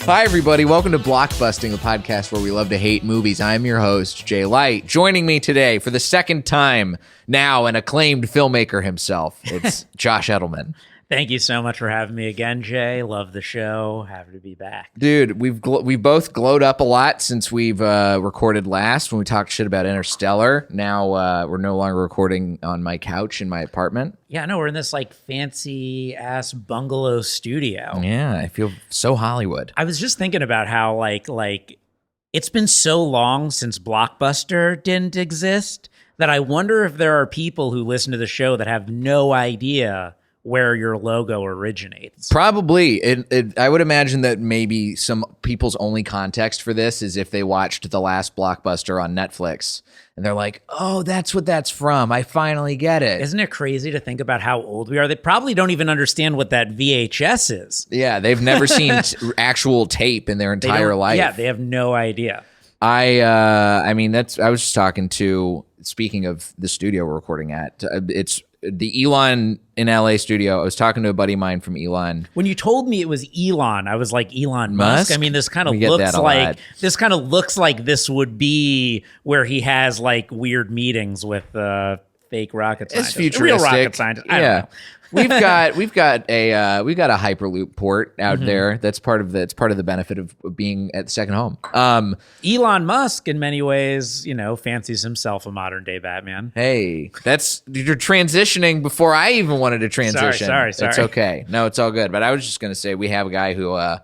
Hi, everybody. Welcome to Blockbusting, the podcast where we love to hate movies. I'm your host, Jay Light. Joining me today for the second time now, an acclaimed filmmaker himself. It's Josh Edelman. Thank you so much for having me again, Jay. Love the show. Happy to be back. Dude, we've both glowed up a lot since we've recorded last when we talked shit about Interstellar. Now we're no longer recording on my couch in my apartment. Yeah, no, we're in this like fancy ass bungalow studio. Yeah, I feel so Hollywood. I was just thinking about how like it's been so long since Blockbuster didn't exist that I wonder if there are people who listen to the show that have no idea where your logo originates. Probably. I would imagine that maybe some people's only context for this is if they watched the last Blockbuster on Netflix and they're like, oh, that's what that's from. I finally get it. Isn't it crazy to think about how old we are? They probably don't even understand what that VHS is. Yeah, they've never seen actual tape in their entire life. Yeah, they have no idea. I mean, I was just talking to, speaking of the studio we're recording at, it's the Elon in LA studio. I was talking to a buddy of mine from Elon. When you told me it was Elon, I was like, Elon Musk? I mean, this kind of looks like this would be where he has like weird meetings with fake rocket scientists. It's futuristic. Real rocket scientists. I don't know. We've got a Hyperloop port out there. That's part of the benefit of being at the second home. Elon Musk, in many ways, fancies himself a modern day Batman. Hey, you're transitioning before I even wanted to transition. Sorry. It's okay. No, it's all good. But I was just gonna say we have a guy who I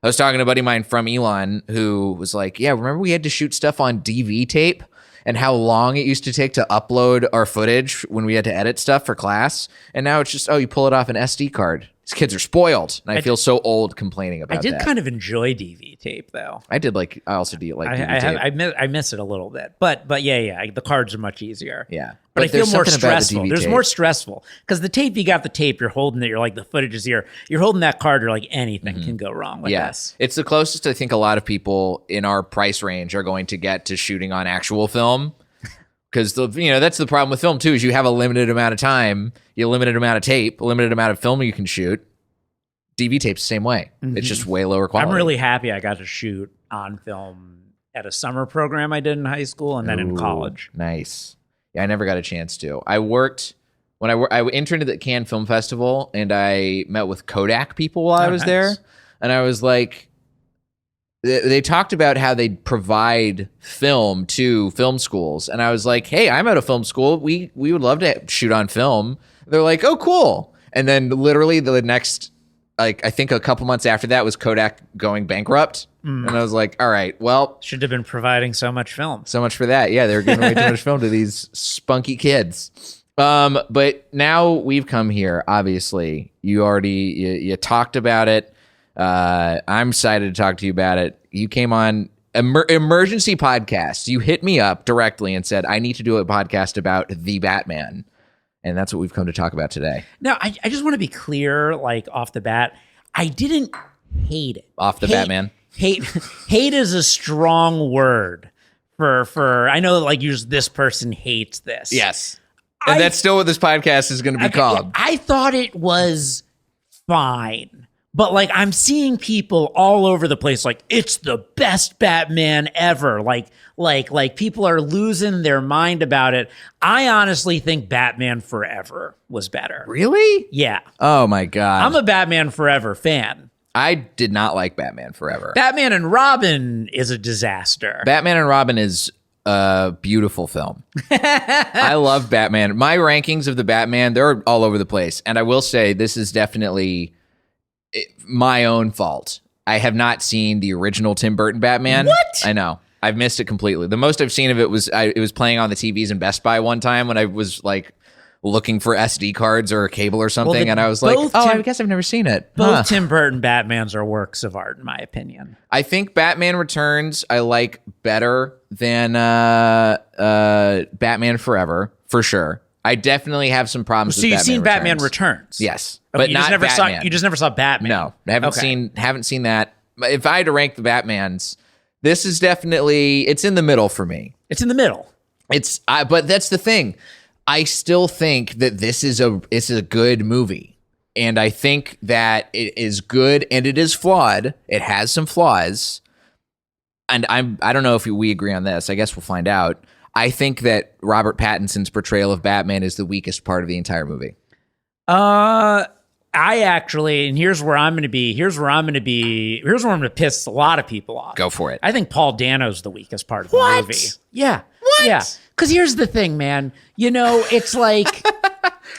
was talking to a buddy of mine from Elon who was like, yeah, remember we had to shoot stuff on DV tape? And how long it used to take to upload our footage when we had to edit stuff for class. And now it's just, you pull it off an SD card. These kids are spoiled. And I feel so old complaining about that. I did kind of enjoy DV tape, though. I also do like DV tape. I miss it a little bit. But yeah, the cards are much easier. Yeah. But I feel more stressful. There's more stressful. Because the tape, you got the tape, you're holding it, you're like, the footage is here. You're holding that card, you're like, anything can go wrong with this. It's the closest I think a lot of people in our price range are going to get to shooting on actual film. Because that's the problem with film too, is you have a limited amount of time, a limited amount of tape, a limited amount of film you can shoot. DV tape's the same way. Mm-hmm. It's just way lower quality. I'm really happy I got to shoot on film at a summer program I did in high school and then in college. Nice. Yeah, I never got a chance to. I worked when I interned at the Cannes Film Festival, and I met with Kodak people while I was there, and I was like, they talked about how they provide film to film schools. And I was like, hey, I'm at a film school. We would love to shoot on film. They're like, oh, cool. And then literally the next, I think a couple months after that was Kodak going bankrupt. And I was like, all right, well. Should have been providing so much film. So much for that. Yeah, they're giving away too much film to these spunky kids. But now we've come here, obviously. You talked about it. I'm excited to talk to you about it. You came on emergency podcast. You hit me up directly and said, I need to do a podcast about the Batman. And that's what we've come to talk about today. Now, I just want to be clear, like off the bat, I didn't hate it. Batman? Hate is a strong word for I know like this person hates this. Yes. And that's still what this podcast is going to be called. I thought it was fine. But like I'm seeing people all over the place like it's the best Batman ever. Like people are losing their mind about it. I honestly think Batman Forever was better. Really? Yeah. Oh my God. I'm a Batman Forever fan. I did not like Batman Forever. Batman and Robin is a disaster. Batman and Robin is a beautiful film. I love Batman. My rankings of the Batman, they're all over the place. And I will say this is definitely my own fault. I have not seen the original Tim Burton Batman. What? I know. I've missed it completely. The most I've seen of it was it was playing on the TVs in Best Buy one time when I was like looking for SD cards or a cable or something, and I was like, I guess I've never seen it. Both Tim Burton Batmans are works of art, in my opinion. I think Batman Returns I like better than Batman Forever, for sure. I definitely have some problems with Batman Returns. So you've seen Batman Returns? Yes. Okay, but not Batman. You just never saw Batman? No, I haven't seen that. If I had to rank the Batmans, this is definitely, it's in the middle for me. It's in the middle. But that's the thing. I still think that this is a good movie. And I think that it is good and it is flawed. It has some flaws. And I don't know if we agree on this. I guess we'll find out. I think that Robert Pattinson's portrayal of Batman is the weakest part of the entire movie. I actually, and here's where I'm going to piss a lot of people off. Go for it. I think Paul Dano's the weakest part of the movie. Yeah. What? Yeah. Because here's the thing, man. You know, it's like...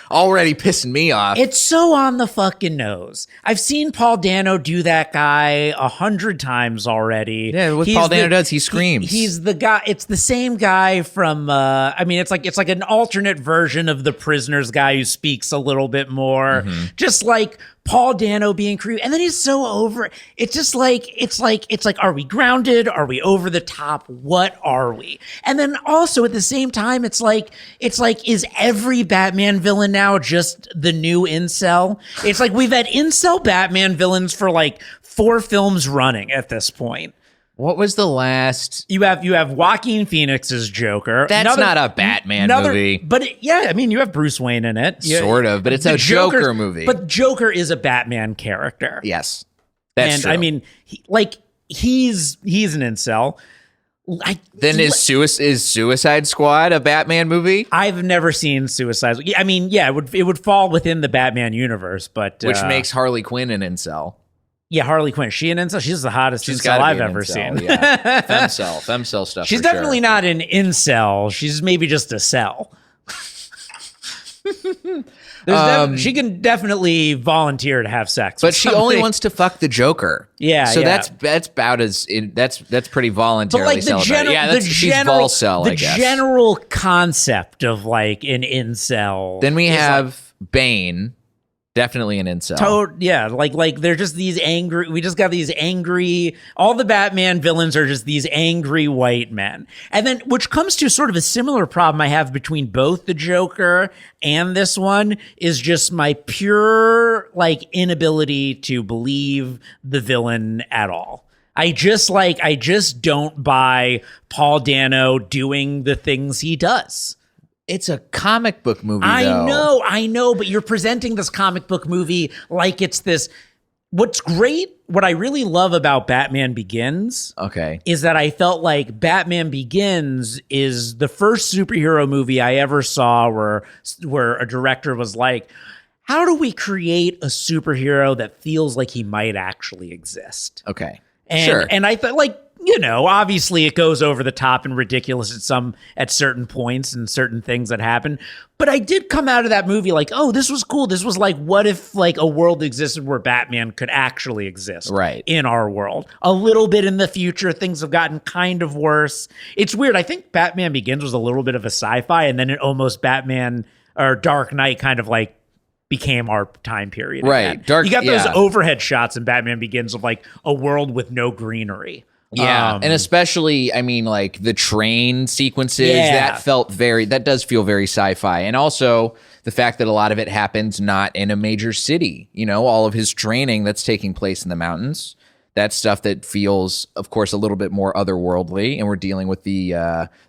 Already pissing me off. It's so on the fucking nose. I've seen Paul Dano do that guy 100 times already. Yeah, what Paul Dano does, he screams. He's the guy. It's the same guy from. It's like an alternate version of the Prisoners guy who speaks a little bit more. Mm-hmm. Just like Paul Dano being creepy, and then he's so over it. It's just like it's like, are we grounded? Are we over the top? What are we? And then also at the same time, it's like is every Batman villain now just the new incel? It's like we've had incel Batman villains for like 4 films running at this point. What was the last? You have Joaquin Phoenix's Joker. That's not a Batman movie. But you have Bruce Wayne in it. Sort of, but it's a Joker movie. But Joker is a Batman character. Yes. That's true. I mean, he's an incel. Then is Suicide Squad a Batman movie? I've never seen Suicide. I mean, yeah, it would fall within the Batman universe, but which makes Harley Quinn an incel. Yeah, Harley Quinn. Is she an incel? She's the hottest incel I've ever seen. Yeah. Femcel stuff. She's definitely not an incel. She's maybe just a cell. She can definitely volunteer to have sex, but she only wants to fuck the Joker. Yeah, so that's about as that's pretty voluntarily. But like she's Volcel, I guess. The general concept of like an incel. Then we have Bane. Definitely an incel. Like they're just these angry. We just got these angry. All the Batman villains are just these angry white men, and then which comes to sort of a similar problem I have between both the Joker and this one is just my pure like inability to believe the villain at all. I just don't buy Paul Dano doing the things he does. It's a comic book movie, though. I know, but you're presenting this comic book movie like it's this. What's great, what I really love about Batman Begins, is that I felt like Batman Begins is the first superhero movie I ever saw where a director was like, how do we create a superhero that feels like he might actually exist? Okay. Sure. And I thought, like, you know, obviously it goes over the top and ridiculous at certain points and certain things that happen. But I did come out of that movie like, oh, this was cool. This was like, what if like a world existed where Batman could actually exist in our world? A little bit in the future, things have gotten kind of worse. It's weird. I think Batman Begins was a little bit of a sci-fi, and then it almost Batman or Dark Knight kind of like became our time period. Right. You got those overhead shots in Batman Begins of like a world with no greenery. Yeah, and especially, I mean, like the train sequences, that does feel very sci-fi. And also the fact that a lot of it happens not in a major city, you know, all of his training that's taking place in the mountains. That's stuff that feels, of course, a little bit more otherworldly. And we're dealing with the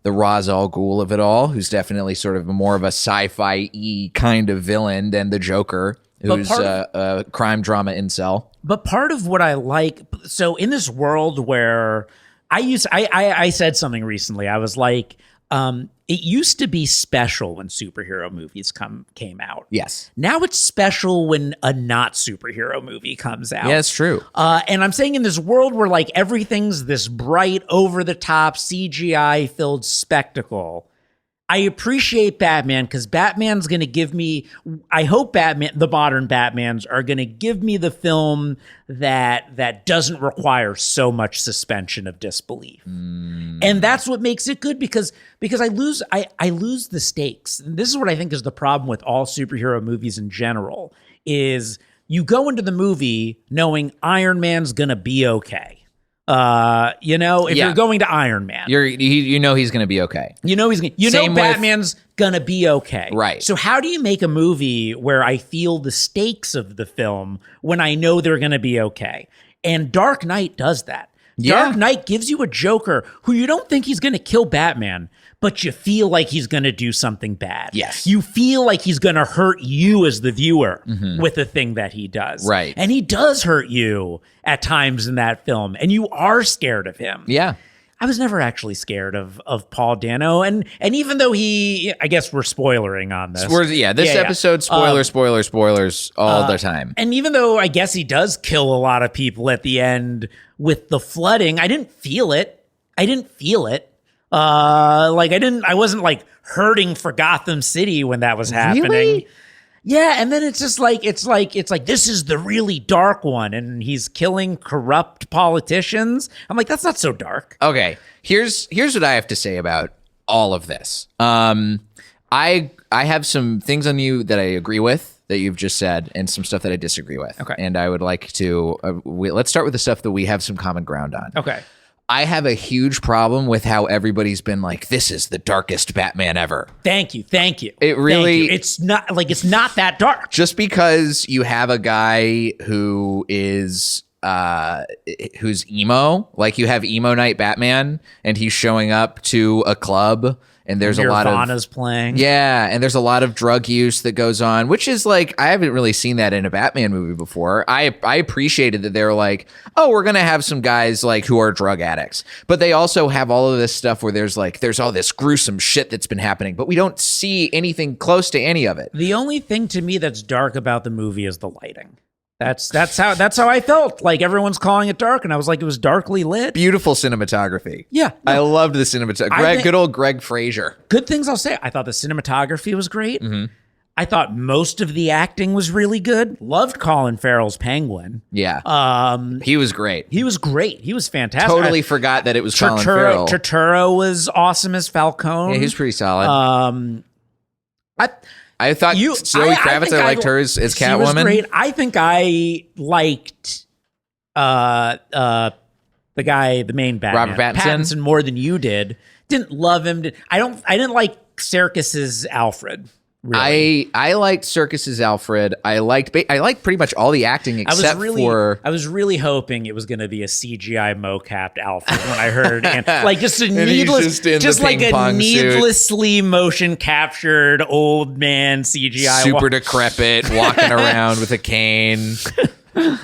Ra's al Ghul of it all, who's definitely sort of more of a sci-fi-y kind of villain than the Joker, who's a crime drama incel. But part of what I like, so in this world where I said something recently, I was like, it used to be special when superhero movies came out. Yes. Now it's special when a not superhero movie comes out. Yeah, it's true. And I'm saying in this world where like everything's this bright, over the top, CGI filled spectacle, I appreciate Batman because Batman's going to give me, I hope the modern Batmans are going to give me the film that doesn't require so much suspension of disbelief. And that's what makes it good because I lose the stakes. And this is what I think is the problem with all superhero movies in general is you go into the movie knowing Iron Man's going to be okay. If you're going to Iron Man, you know he's going to be okay. Batman's going to be okay. Right. So how do you make a movie where I feel the stakes of the film when I know they're going to be okay? And Dark Knight does that. Yeah. Dark Knight gives you a Joker who you don't think he's going to kill Batman, but you feel like he's going to do something bad. Yes. You feel like he's going to hurt you as the viewer with the thing that he does. Right. And he does hurt you at times in that film, and you are scared of him. Yeah. I was never actually scared of Paul Dano, and even though I guess we're spoilering on this. This episode, spoilers all the time. And even though I guess he does kill a lot of people at the end with the flooding, I didn't feel it. I wasn't like hurting for Gotham City when that was happening. Really? Yeah, and then it's just like it's like this is the really dark one, and he's killing corrupt politicians. I'm like, that's not so dark. Okay, here's what I have to say about all of this. I have some things on you that I agree with that you've just said, and some stuff that I disagree with. Okay, and I would like to let's start with the stuff that we have some common ground on. Okay. I have a huge problem with how everybody's been like, this is the darkest Batman ever. Thank you. It really... It's not that dark. Just because you have a guy who is... who's emo, like you have Emo Night Batman, and he's showing up to a club, and there's a lot of... Nirvana's playing. Yeah, and there's a lot of drug use that goes on, which is like, I haven't really seen that in a Batman movie before. I appreciated that they're like, oh, we're going to have some guys like who are drug addicts. But they also have all of this stuff where there's all this gruesome shit that's been happening, but we don't see anything close to any of it. The only thing to me that's dark about the movie is the lighting. That's how I felt. Like everyone's calling it dark, and I was like, it was darkly lit. Beautiful cinematography. Yeah, I loved the cinematography. Good old Greg Fraser. Good things I'll say. I thought the cinematography was great. I thought most of the acting was really good. Loved Colin Farrell's Penguin. Yeah, he was great. He was great. He was fantastic. Totally forgot that it was Colin Farrell. Turturro was awesome as Falcone. Yeah, he was pretty solid. I thought Zoe Kravitz, I liked her as Catwoman. She was great. I think I liked the guy, the main Batman, Robert Pattinson, more than you did. Didn't love him. I didn't like Serkis's Alfred. Really. I liked Serkis's Alfred. I liked pretty much all the acting except for... I was really hoping it was going to be a CGI mocapped Alfred when I heard like just a needlessly motion captured old man CGI, super decrepit, walking around with a cane.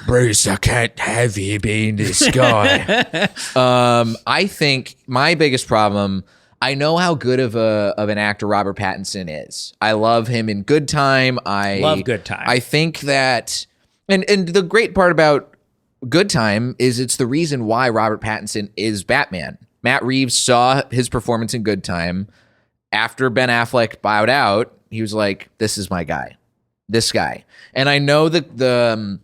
Bruce, I can't have you being this guy. I think my biggest problem... I know how good of an actor Robert Pattinson is. I love him in Good Time. I love Good Time. I think that, and the great part about Good Time is it's the reason why Robert Pattinson is Batman. Matt Reeves saw his performance in Good Time. After Ben Affleck bowed out, he was like, this is my guy. This guy. And I know that the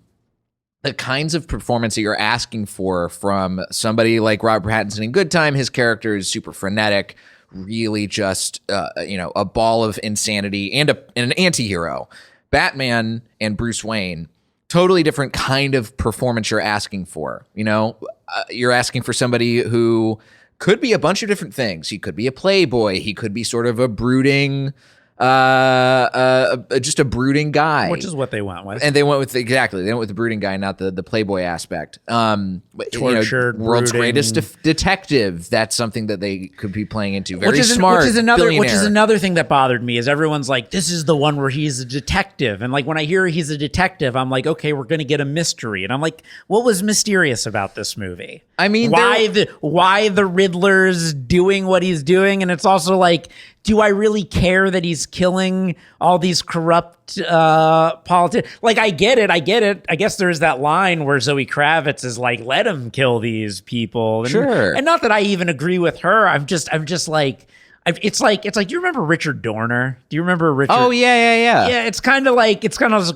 kinds of performance that you're asking for from somebody like Robert Pattinson in Good Time, his character is super frenetic, really just, a ball of insanity and an anti-hero. Batman and Bruce Wayne, totally different kind of performance you're asking for. You're asking for somebody who could be a bunch of different things. He could be a playboy. He could be sort of a brooding... just a brooding guy, which is what they went with, and they went with the brooding guy, not the playboy aspect. Tortured, world's greatest detective. That's something that they could be playing into. Very smart, which is another thing that bothered me is everyone's like, this is the one where he's a detective, and like when I hear he's a detective, I'm like, okay, we're gonna get a mystery, and I'm like, what was mysterious about this movie? I mean, why the Riddler's doing what he's doing, and it's also like, do I really care that he's killing all these corrupt politicians? Like, I get it. I guess there's that line where Zoe Kravitz is like, let him kill these people. And, sure. And not that I even agree with her. I'm just like, it's like, do you remember Richard Dorner? Do you remember Richard? Oh, yeah. Yeah, it's kind of like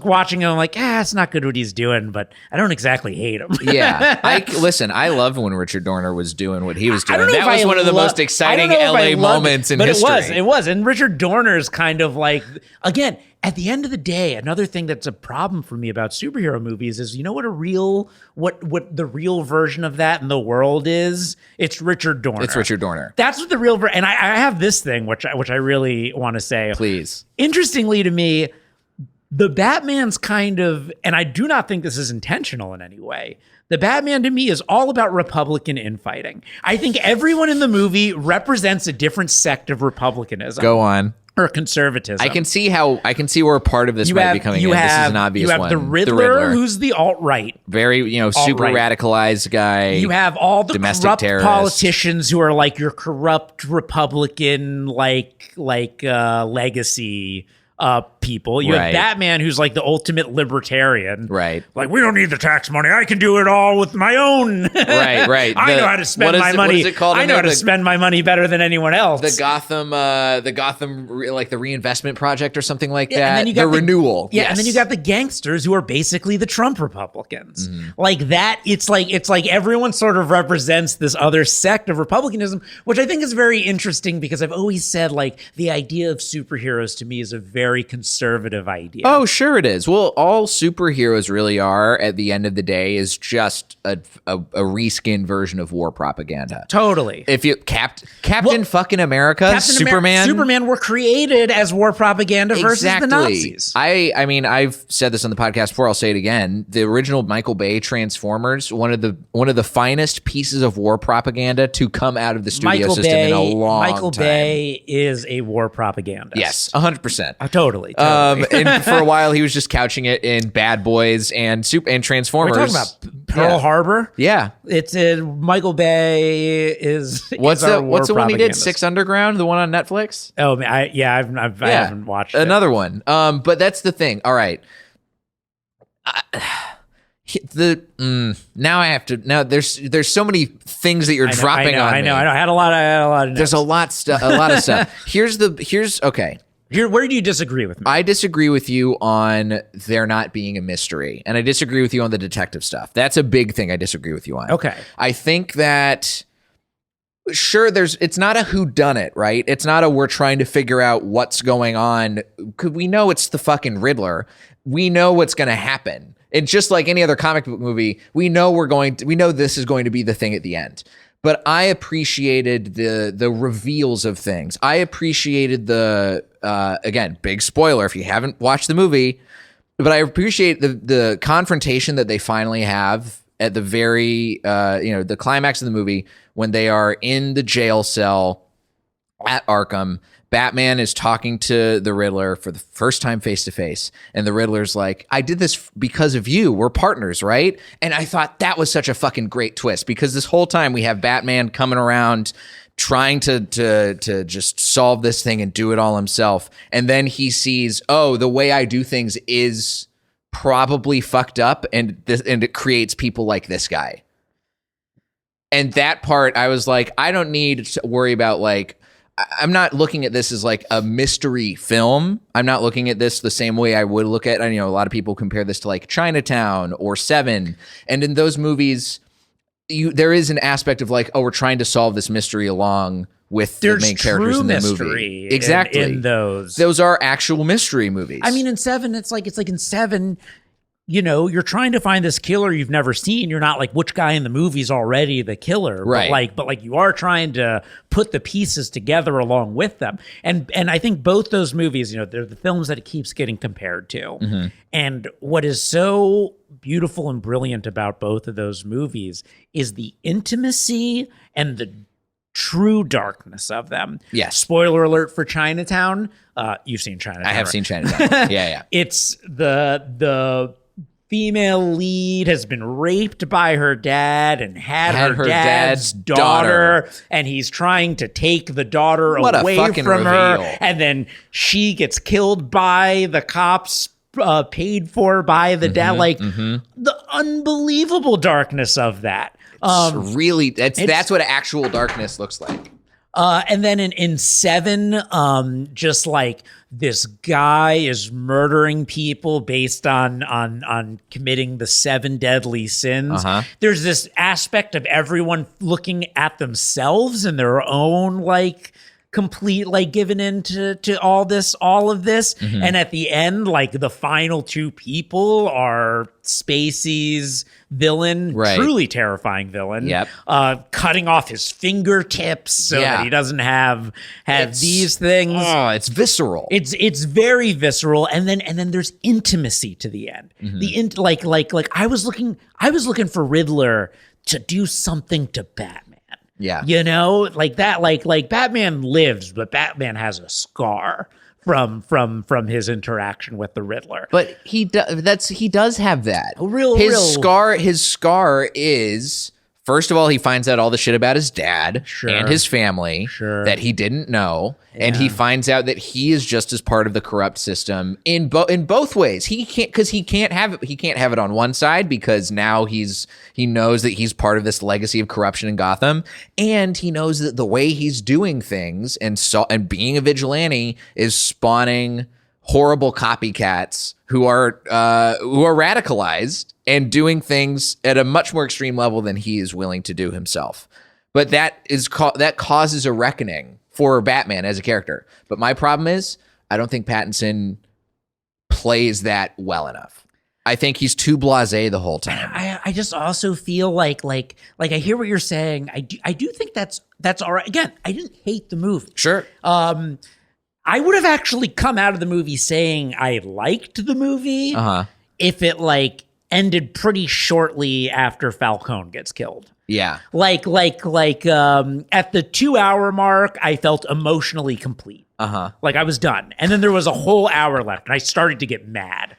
watching him like, it's not good what he's doing, but I don't exactly hate him. Yeah. I loved when Richard Dorner was doing what he was doing. That was one of the most exciting LA moments in history. It was. And Richard Dorner's kind of like, again, at the end of the day, another thing that's a problem for me about superhero movies is, what what the real version of that in the world is? It's Richard Dorner. It's Richard Dorner. That's what the real version. And I have this thing which I really want to say. Please. Interestingly to me, the Batman's kind of, and I do not think this is intentional in any way. The Batman to me is all about Republican infighting. I think everyone in the movie represents a different sect of Republicanism. Go on. Or conservatism. I can see where part of this might be coming in. This is an obvious one. You have the Riddler, who's the alt-right. Very, super radicalized guy. You have all the corrupt terrorist politicians who are like your corrupt Republican, legacy people. You have Batman, who's like the ultimate libertarian. Right. Like, we don't need the tax money. I can do it all with my own. Right. I know how to spend my money. What is it called? I know how to spend my money better than anyone else. The Gotham, like the reinvestment project or something like that. And then you got the renewal. Yeah, yes. and then you got the gangsters who are basically the Trump Republicans. Like that, it's like everyone sort of represents this other sect of Republicanism, which I think is very interesting because I've always said like the idea of superheroes to me is a very conservative idea. Oh, sure it is. Well, all superheroes really are at the end of the day is just a reskinned version of war propaganda. Totally. If you Captain fucking America, Superman were created as war propaganda versus the Nazis. I mean, I've said this on the podcast before. I'll say it again. The original Michael Bay Transformers, one of the finest pieces of war propaganda to come out of the studio system in a long time. Michael Bay is a war propagandist. Yes, 100%. Totally. And for a while, he was just couching it in Bad Boys and Transformers. We're talking about Pearl Harbor. Yeah, it's Michael Bay is. What's the one he did? Six Underground, the one on Netflix. Oh, I haven't watched another one. But that's the thing. All right. Now I have to. Now there's so many things that you're dropping on me. I know. I had a lot of. There's a lot of stuff. Here's okay. Where do you disagree with me? I disagree with you on there not being a mystery, and I disagree with you on the detective stuff. That's a big thing I disagree with you on. Okay. I think that sure, it's not a whodunit, right? It's not a we're trying to figure out what's going on. We know it's the fucking Riddler. We know what's going to happen. And just like any other comic book movie, we know this is going to be the thing at the end. But I appreciated the reveals of things. I appreciated the again, big spoiler if you haven't watched the movie, but I appreciate the confrontation that they finally have at the very the climax of the movie when they are in the jail cell at Arkham. Batman is talking to the Riddler for the first time face to face. And the Riddler's like, I did this because of you. We're partners, right? And I thought that was such a fucking great twist because this whole time we have Batman coming around trying to just solve this thing and do it all himself. And then he sees, oh, the way I do things is probably fucked up and it creates people like this guy. And that part, I was like, I don't need to worry about I'm not looking at this as like a mystery film. I'm not looking at this the same way I would look at, a lot of people compare this to like Chinatown or Seven. And in those movies, there is an aspect of like, oh, we're trying to solve this mystery along with the main characters in the movie. Exactly. In those. Those are actual mystery movies. I mean, in Seven, it's like in Seven, you're trying to find this killer you've never seen. You're not like, which guy in the movie's already the killer, right? But you are trying to put the pieces together along with them. And I think both those movies, they're the films that it keeps getting compared to. Mm-hmm. And what is so beautiful and brilliant about both of those movies is the intimacy and the true darkness of them. Yes. Spoiler alert for Chinatown. You've seen Chinatown. I have seen Chinatown. Yeah. It's the female lead has been raped by her dad and had her dad's daughter, and he's trying to take the daughter away from her, and then she gets killed by the cops, paid for by the dad. The unbelievable darkness of that. That's what actual darkness looks like. And then in Seven, just like this guy is murdering people based on committing the 7 deadly sins. Uh-huh. There's this aspect of everyone looking at themselves and their own given into all of this. And at the end, like the final two people are Spacey's villain, truly terrifying villain, cutting off his fingertips so that he doesn't have these things. Oh, it's visceral. It's very visceral, and then there's intimacy to the end. Like I was looking for Riddler to do something to Batman. Yeah. You know, like that, like Batman lives, but Batman has a scar from his interaction with the Riddler. But he does have that. His scar is, first of all, he finds out all the shit about his dad and his family that he didn't know. And he finds out that he is just as part of the corrupt system in both ways. He can't have it on one side because now he knows that he's part of this legacy of corruption in Gotham, and he knows that the way he's doing things and being a vigilante is spawning horrible copycats who are radicalized and doing things at a much more extreme level than he is willing to do himself. But that causes a reckoning for Batman as a character. But my problem is, I don't think Pattinson plays that well enough. I think he's too blasé the whole time. I just also feel like I hear what you're saying. I do think that's all right. Again, I didn't hate the movie. Sure. I would have actually come out of the movie saying I liked the movie if it like ended pretty shortly after Falcone gets killed. Yeah. Like at the 2-hour mark, I felt emotionally complete. Like I was done. And then there was a whole hour left and I started to get mad.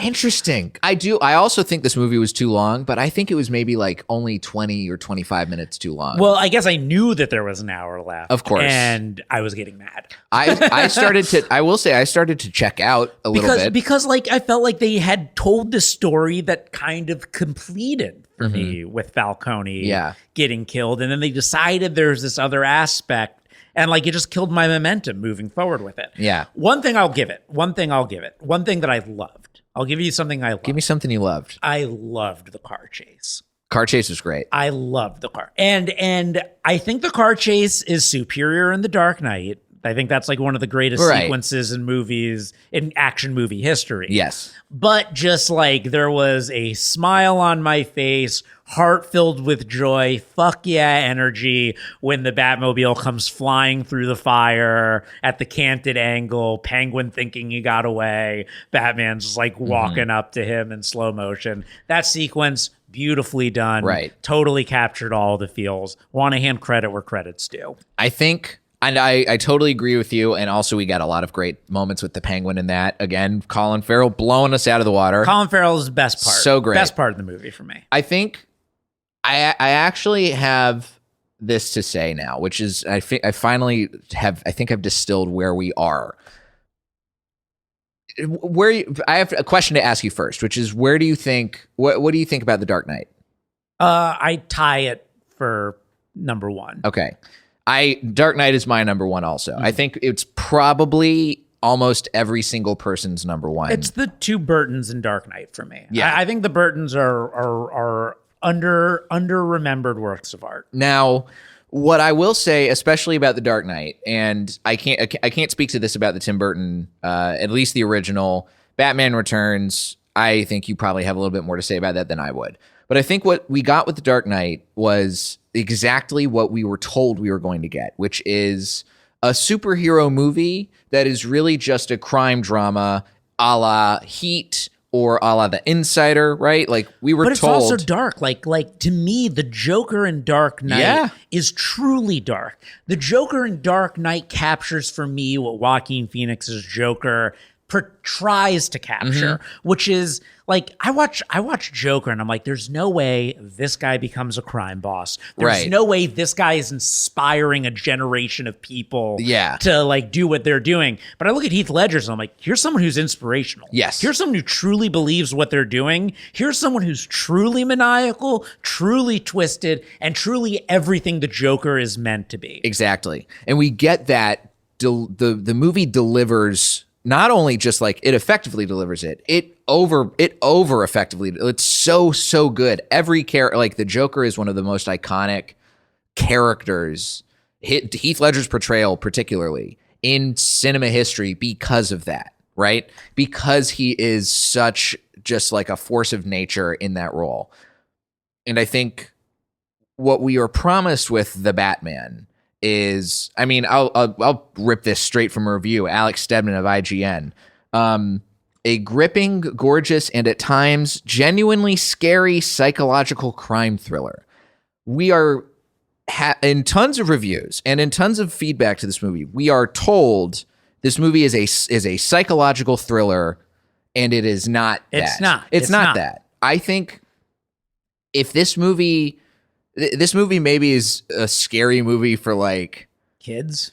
Interesting. I also think this movie was too long, but I think it was maybe like only 20 or 25 minutes too long. Well, I guess I knew that there was an hour left. Of course. And I was getting mad. I started to check out a little bit. Because like I felt like they had told the story that kind of completed for me with Falcone getting killed. And then they decided there's this other aspect. And like it just killed my momentum moving forward with it. Yeah. One thing I'll give it. One thing that I loved. I'll give you something I loved. Give me something you loved. I loved the car chase. Car chase was great. I loved the car. And I think the car chase is superior in The Dark Knight. I think that's like one of the greatest sequences in movies, in action movie history. Yes. But just like there was a smile on my face, heart filled with joy, fuck yeah energy when the Batmobile comes flying through the fire at the canted angle, Penguin thinking he got away, Batman's just like walking up to him in slow motion. That sequence, beautifully done. Right. Totally captured all the feels. Want to hand credit where credit's due. I think... And I totally agree with you. And also, we got a lot of great moments with the Penguin in that. Again, Colin Farrell blowing us out of the water. Colin Farrell is the best part. So great. Best part of the movie for me. I think I actually have this to say now, which is I think I've distilled where we are. I have a question to ask you first, which is where do you think what do you think about The Dark Knight? I tie it for number one. Okay. Dark Knight is my number one also. I think it's probably almost every single person's number one. It's the two Burtons in Dark Knight for me. Yeah. I think the Burtons are under-remembered works of art. Now, what I will say, especially about The Dark Knight, and I can't speak to this about the Tim Burton, at least the original, Batman Returns, I think you probably have a little bit more to say about that than I would. But I think what we got with The Dark Knight was exactly what we were told we were going to get, which is a superhero movie that is really just a crime drama a la Heat or a la The Insider, right? Like we were told. But it's also dark. Like to me, the Joker in Dark Knight is truly dark. The Joker in Dark Knight captures for me what Joaquin Phoenix's Joker tries to capture, which is like I watch Joker and I'm like, there's no way this guy becomes a crime boss. There's no way this guy is inspiring a generation of people to like do what they're doing. But I look at Heath Ledger's and I'm like, here's someone who's inspirational. Yes. Here's someone who truly believes what they're doing. Here's someone who's truly maniacal, truly twisted, and truly everything the Joker is meant to be. Exactly. And we get that the movie delivers. Not only just like it effectively delivers it over effectively. It's so good. Every character, like the Joker is one of the most iconic characters Heath Ledger's portrayal, particularly in cinema history, because of that, right? Because he is such just like a force of nature in that role. And I think what we are promised with the Batman is, I mean, I'll rip this straight from a review. Alex Stedman of IGN. A gripping, gorgeous, and at times genuinely scary psychological crime thriller. We are, in tons of reviews and in tons of feedback to this movie, we are told this movie is a psychological thriller, and it is not that. It's not that. I think if this movie maybe is a scary movie for like kids,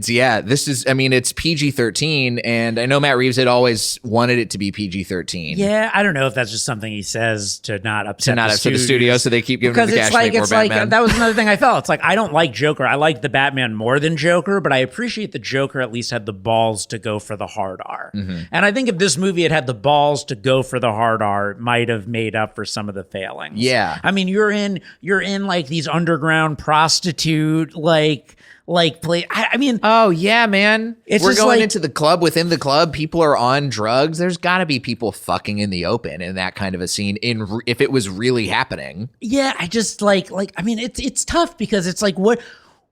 yeah. This is, I mean, it's PG-13, and I know Matt Reeves had always wanted it to be PG-13. Yeah, I don't know if that's just something he says to not upset the studio, so they keep giving him the cash to make more Batman. That was another thing I felt. It's like, I don't like Joker. I like the Batman more than Joker, but I appreciate the Joker at least had the balls to go for the hard R. Mm-hmm. And I think if this movie had the balls to go for the hard R, it might have made up for some of the failings. Yeah. I mean, you're in like these underground prostitute, play. I mean, oh yeah, man. We're going like, into the club. Within the club, people are on drugs. There's got to be people fucking in the open in that kind of a scene. If it was really happening, yeah. I just like. I mean, it's tough because it's like what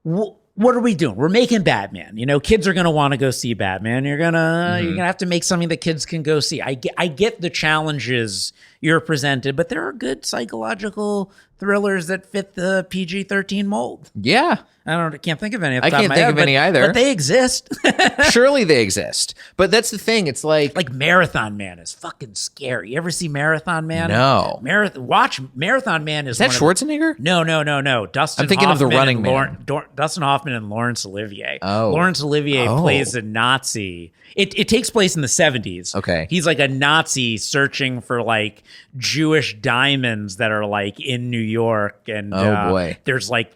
are we doing? We're making Batman. You know, kids are gonna want to go see Batman. You're gonna have to make something that kids can go see. I get the challenges you're presented, but there are good psychological thrillers that fit the PG-13 mold. Yeah. I can't think of any. I can't think of any either. But they exist. Surely they exist. But that's the thing. It's like Marathon Man is fucking scary. You ever see Marathon Man? No. Watch Marathon Man. Is that Schwarzenegger? No. Dustin. I'm thinking Hoffman of The Running Man. Dustin Hoffman and Laurence Olivier. Oh. Laurence Olivier plays a Nazi. It takes place in the 70s. Okay. He's like a Nazi searching for like Jewish diamonds that are like in New York, and boy, there's like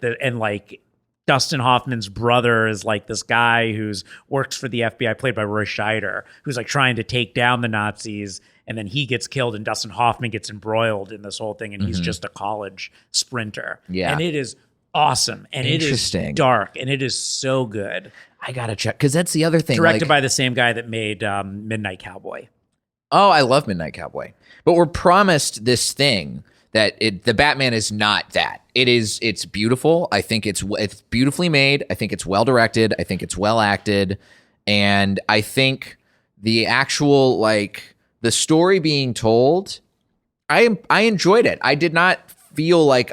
Dustin Hoffman's brother is like this guy who's works for the FBI, played by Roy Scheider, who's like trying to take down the Nazis, and then he gets killed, and Dustin Hoffman gets embroiled in this whole thing, and he's just a college sprinter. Yeah, and it is awesome, and it is dark, and it is so good. I gotta check, because that's the other thing. Directed by the same guy that made Midnight Cowboy. Oh, I love Midnight Cowboy. But we're promised this thing that the Batman is not that. It's beautiful. I think it's beautifully made. I think it's well directed. I think it's well acted. And I think the actual, like, the story being told, I enjoyed it. I did not feel like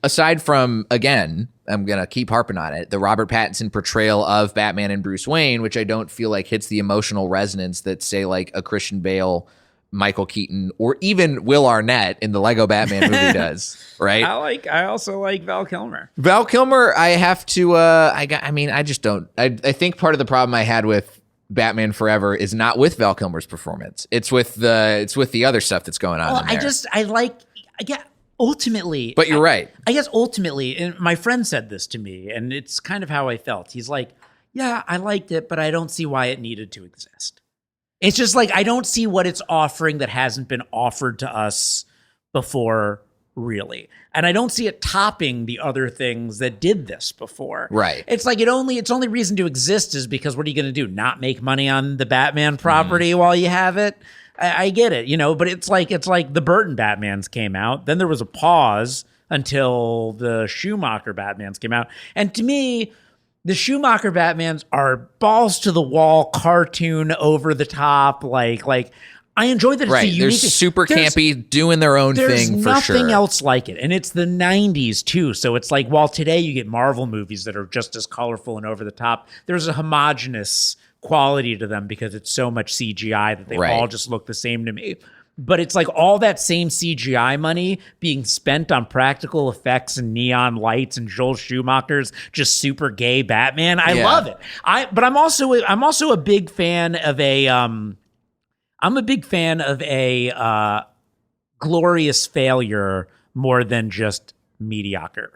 aside from, again, I'm going to keep harping on it, the Robert Pattinson portrayal of Batman and Bruce Wayne, which I don't feel like hits the emotional resonance that, say, like a Christian Bale, Michael Keaton, or even Will Arnett in the Lego Batman movie does, right? I also like Val Kilmer. Val Kilmer, I have to, I just don't. I think part of the problem I had with Batman Forever is not with Val Kilmer's performance. It's with the other stuff that's going on. Well, ultimately, but you're right. I guess ultimately, and my friend said this to me, and it's kind of how I felt. He's like, yeah, I liked it, but I don't see why it needed to exist. It's just like, I don't see what it's offering that hasn't been offered to us before, really. And I don't see it topping the other things that did this before. Right. It's like its only reason to exist is because what are you going to do? Not make money on the Batman property while you have it? I get it, but it's like the Burton Batmans came out. Then there was a pause until the Schumacher Batmans came out. And to me, the Schumacher Batmans are balls to the wall, cartoon, over the top. Like I enjoy that. Right, they're super campy, doing their own thing for sure. There's nothing else like it, and it's the '90s too. So it's like, while today you get Marvel movies that are just as colorful and over the top, there's a homogenous quality to them because it's so much CGI that they all just look the same to me. But it's like all that same CGI money being spent on practical effects and neon lights and Joel Schumacher's just super gay Batman. I love it. But I'm also a big fan of a glorious failure more than just mediocre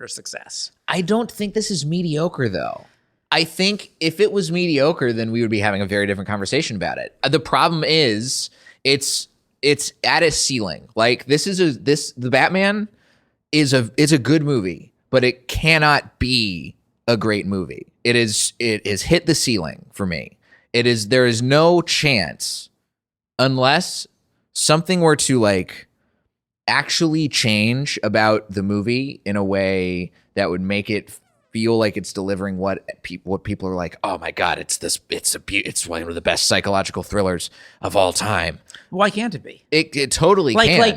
success. I don't think this is mediocre though. I think if it was mediocre, then we would be having a very different conversation about it. The problem is it's at a ceiling. Like the Batman is a good movie, but it cannot be a great movie. It is hit the ceiling for me. There is no chance unless something were to like actually change about the movie in a way that would make it feel like it's delivering what people are like, oh my God, it's one of the best psychological thrillers of all time. Why can't it be? It totally can.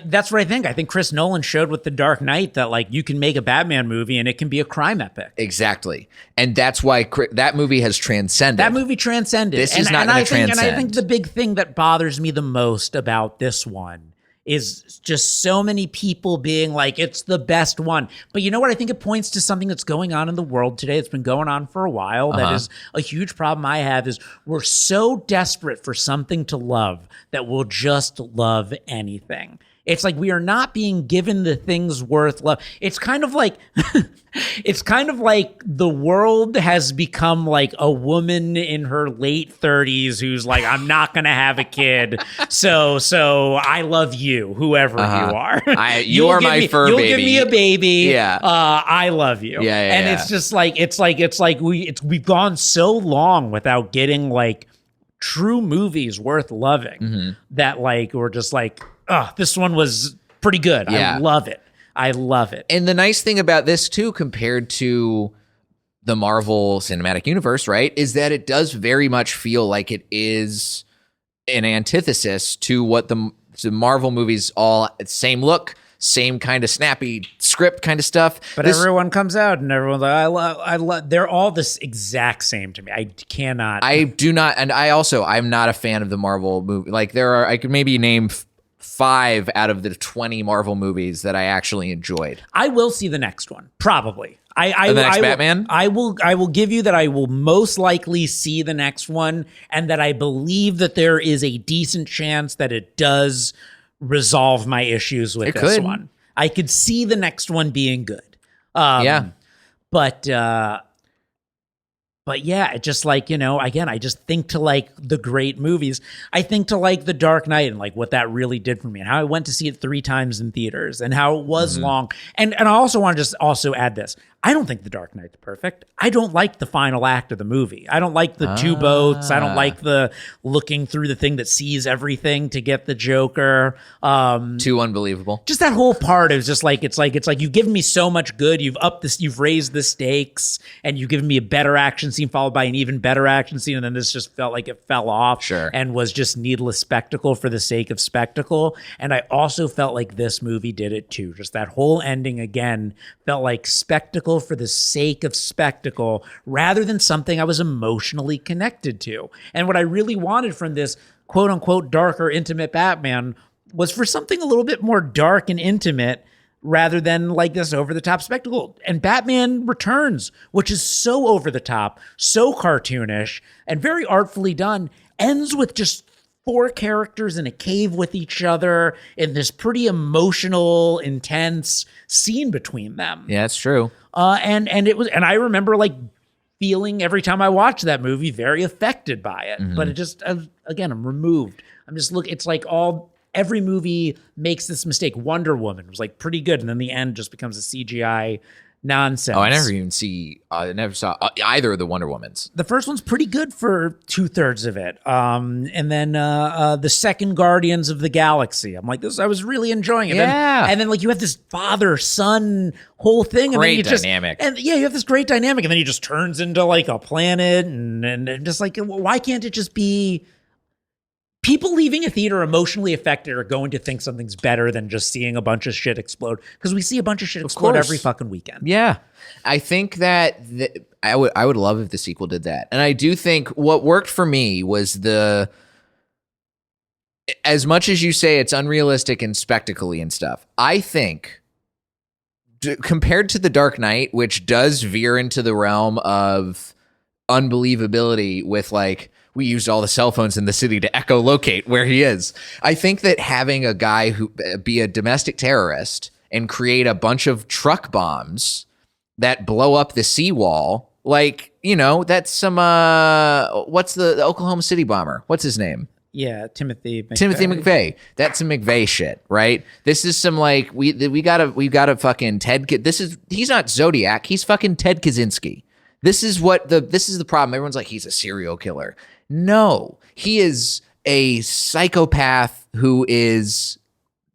That's what I think. I think Chris Nolan showed with The Dark Knight that like you can make a Batman movie and it can be a crime epic. Exactly. And that's why that movie has transcended. That movie transcended. This is not going to transcend. And I think the big thing that bothers me the most about this one is just so many people being like, it's the best one. But you know what? I think it points to something that's going on in the world today. It's been going on for a while. That is a huge problem I have is we're so desperate for something to love that we'll just love anything. It's like we are not being given the things worth love. It's kind of like the world has become like a woman in her late 30s who's like, I'm not going to have a kid. So I love you, whoever you are. You're my fur baby. You'll give me a baby. Yeah. I love you. Yeah. And it's just like, we've gone so long without getting like true movies worth loving that like, we're just like, oh, this one was pretty good. Yeah. I love it. And the nice thing about this too, compared to the Marvel Cinematic Universe, right, is that it does very much feel like it is an antithesis to what the Marvel movies all same look, same kind of snappy script kind of stuff. But everyone comes out and everyone's like, I love, they're all this exact same to me. I do not. And I'm not a fan of the Marvel movie. Like I could maybe name 5 out of the 20 Marvel movies that I actually enjoyed. I will see the next one, probably. The next Batman? I will give you that I will most likely see the next one, and that I believe that there is a decent chance that it does resolve my issues with this one. I could see the next one being good. But yeah, it just like, again, I just think to like the great movies. I think to like The Dark Knight and like what that really did for me and how I went to see it 3 times in theaters and how it was long. And I also want to just also add this. I don't think The Dark Knight's perfect. I don't like the final act of the movie. I don't like the 2 boats. I don't like the looking through the thing that sees everything to get the Joker. Too unbelievable. Just that whole part is just like, it's like you've given me so much good. You've raised the stakes and you've given me a better action scene followed by an even better action scene. And then this just felt like it fell off and was just needless spectacle for the sake of spectacle. And I also felt like this movie did it too. Just that whole ending again felt like spectacle for the sake of spectacle rather than something I was emotionally connected to. And what I really wanted from this quote unquote darker, intimate Batman was for something a little bit more dark and intimate rather than like this over the top spectacle. And Batman Returns, which is so over the top, so cartoonish and very artfully done, ends with just 4 characters in a cave with each other in this pretty emotional, intense scene between them. Yeah, it's true. And I remember like feeling every time I watched that movie very affected by it. But it just, again, I'm removed. I'm just it's like every movie makes this mistake. Wonder Woman was like pretty good. And then the end just becomes a CGI nonsense. Oh, I never saw either of the Wonder Womans. The first one's pretty good for 2/3 of it. And then the second Guardians of the Galaxy. I'm like, I was really enjoying it. Yeah. And then like you have this father-son whole thing. Great and then dynamic. You have this great dynamic. And then he just turns into like a planet and just like, why can't it just be... People leaving a theater emotionally affected are going to think something's better than just seeing a bunch of shit explode, because we see a bunch of shit explode every fucking weekend. Yeah. I think that I would love if the sequel did that. And I do think what worked for me was as much as you say it's unrealistic and spectacle-y and stuff, I think compared to The Dark Knight, which does veer into the realm of unbelievability with like, we used all the cell phones in the city to echolocate where he is. I think that having a guy who be a domestic terrorist and create a bunch of truck bombs that blow up the seawall, like, that's some, what's the Oklahoma City bomber? What's his name? Timothy McVeigh. Timothy McVeigh. That's some McVeigh shit, right? This is some like we gotta fucking he's not Zodiac. He's fucking Ted Kaczynski. This is the problem. Everyone's like, he's a serial killer. No, he is a psychopath who is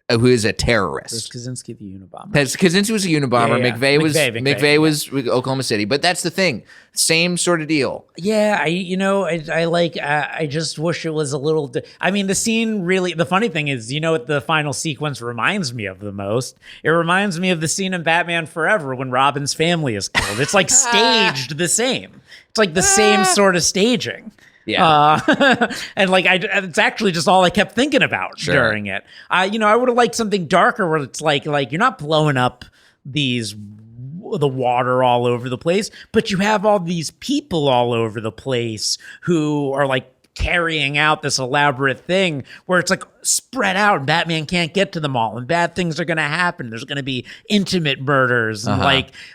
a terrorist. There's Kaczynski the Unabomber. Kaczynski was a Unabomber. Yeah. McVeigh was Oklahoma City. But that's the thing. Same sort of deal. Yeah, I just wish it was a little. I mean, the scene really. The funny thing is, you know what the final sequence reminds me of the most? It reminds me of the scene in Batman Forever when Robin's family is killed. It's like staged the same. It's like the same sort of staging. Yeah. And like it's actually just all I kept thinking about during it. I would have liked something darker where it's like you're not blowing up the water all over the place, but you have all these people all over the place who are like carrying out this elaborate thing where it's like spread out and Batman can't get to them all and bad things are going to happen. There's going to be intimate murders and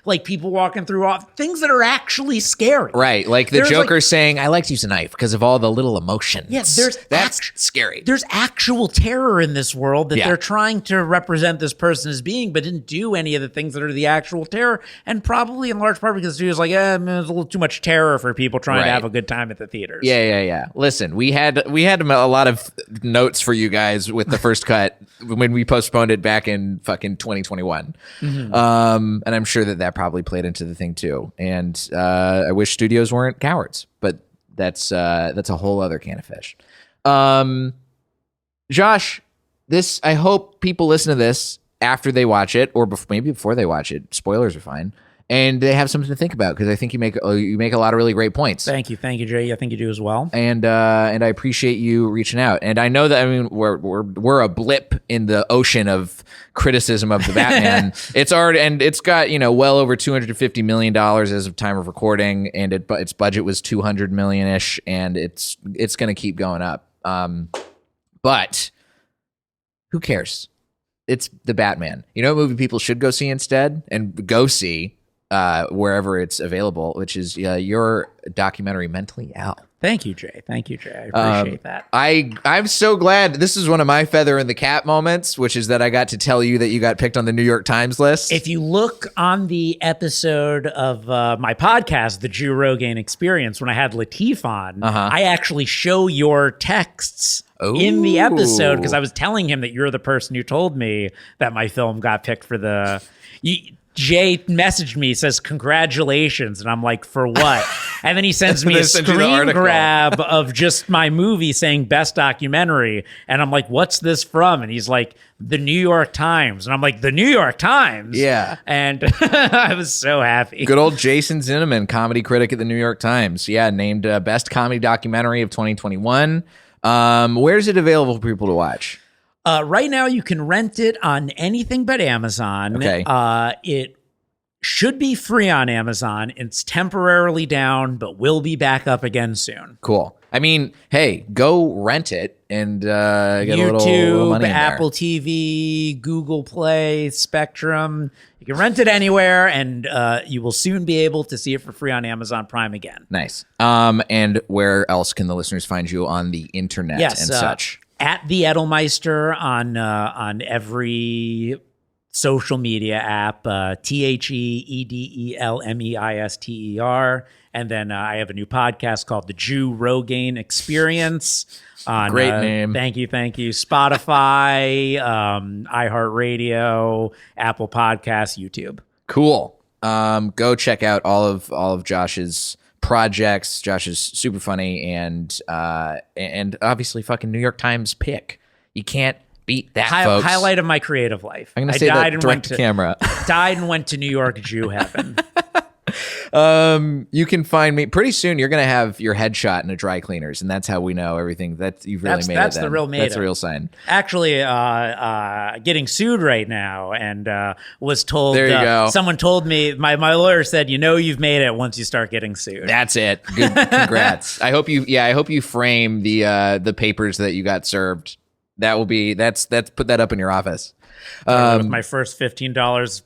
like people walking through things that are actually scary. Right. Like the Joker saying, I like to use a knife because of all the little emotions. Yeah, that's scary. There's actual terror in this world that they're trying to represent this person as being, but didn't do any of the things that are the actual terror. And probably in large part because the studio's like, there's a little too much terror for people trying to have a good time at the theaters. Yeah. Listen, we had a lot of notes for you guys with the first cut when we postponed it back in fucking 2021. Mm-hmm. And I'm sure that probably played into the thing too. And I wish studios weren't cowards, but that's a whole other can of fish. Josh, I hope people listen to this after they watch it or maybe before they watch it. Spoilers are fine. And they have something to think about because I think you make a lot of really great points. Thank you, Jay. I think you do as well. And I appreciate you reaching out. And I know that we're a blip in the ocean of criticism of the Batman. It's got well over $250 million as of time of recording, and its budget was $200 million ish, and it's going to keep going up. But who cares? It's the Batman. You know what movie people should go see instead and go see. Wherever it's available, which is your documentary, Mentally Ill. Thank you, Jay. I appreciate that. I'm so glad. This is one of my feather in the cap moments, which is that I got to tell you that you got picked on the New York Times list. If you look on the episode of my podcast, The Joe Rogan Experience, when I had Lateef on, I actually show your texts in the episode because I was telling him that you're the person who told me that my film got picked for the... Jay messaged me, says, congratulations. And I'm like, for what? And then he sends me a screen grab of just my movie saying best documentary. And I'm like, what's this from? And he's like, the New York Times. And I'm like, the New York Times? Yeah. And I was so happy. Good old Jason Zinnemann, comedy critic at the New York Times. Yeah, named best comedy documentary of 2021. Where's it available for people to watch? Right now, you can rent it on anything but Amazon. Okay. It should be free on Amazon. It's temporarily down, but will be back up again soon. Cool. I mean, hey, go rent it and get YouTube, a little money in Apple there. TV, Google Play, Spectrum. You can rent it anywhere, and you will soon be able to see it for free on Amazon Prime again. Nice. And where else can the listeners find you on the internet and such? At the Edelmeister on every social media app, TheEdelmeister. And then I have a new podcast called The Joe Rogan Experience. Great name. Thank you. Spotify, iHeartRadio, Apple Podcasts, YouTube. Cool. Go check out all of Josh's projects. Josh is super funny and obviously fucking New York Times pick. You can't beat that, folks. Highlight of my creative life. I'm gonna say that direct to camera. Died and went to New York Jew heaven. You can find me pretty soon. You're gonna have your headshot in a dry cleaners, and that's how we know everything. That you've really made it. That's the real made. That's the real sign. Actually, getting sued right now, and was told. There you go. Someone told me my lawyer said, you've made it once you start getting sued. That's it. Good. Congrats. I hope you frame the papers that you got served. That will be that's put that up in your office. With my first $15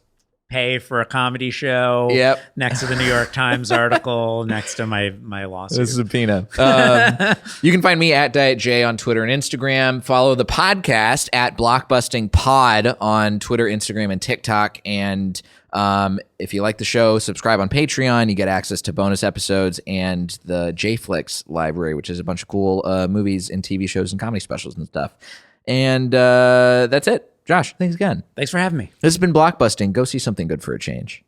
pay for a comedy show. Yep. Next to the New York Times article, next to my lawsuit. This is a subpoena. You can find me at Diet J on Twitter and Instagram. Follow the podcast at Blockbusting Pod on Twitter, Instagram, and TikTok. And if you like the show, subscribe on Patreon. You get access to bonus episodes and the JFlix library, which is a bunch of cool movies and TV shows and comedy specials and stuff. And that's it. Josh, thanks again. Thanks for having me. This has been Blockbusting. Go see something good for a change.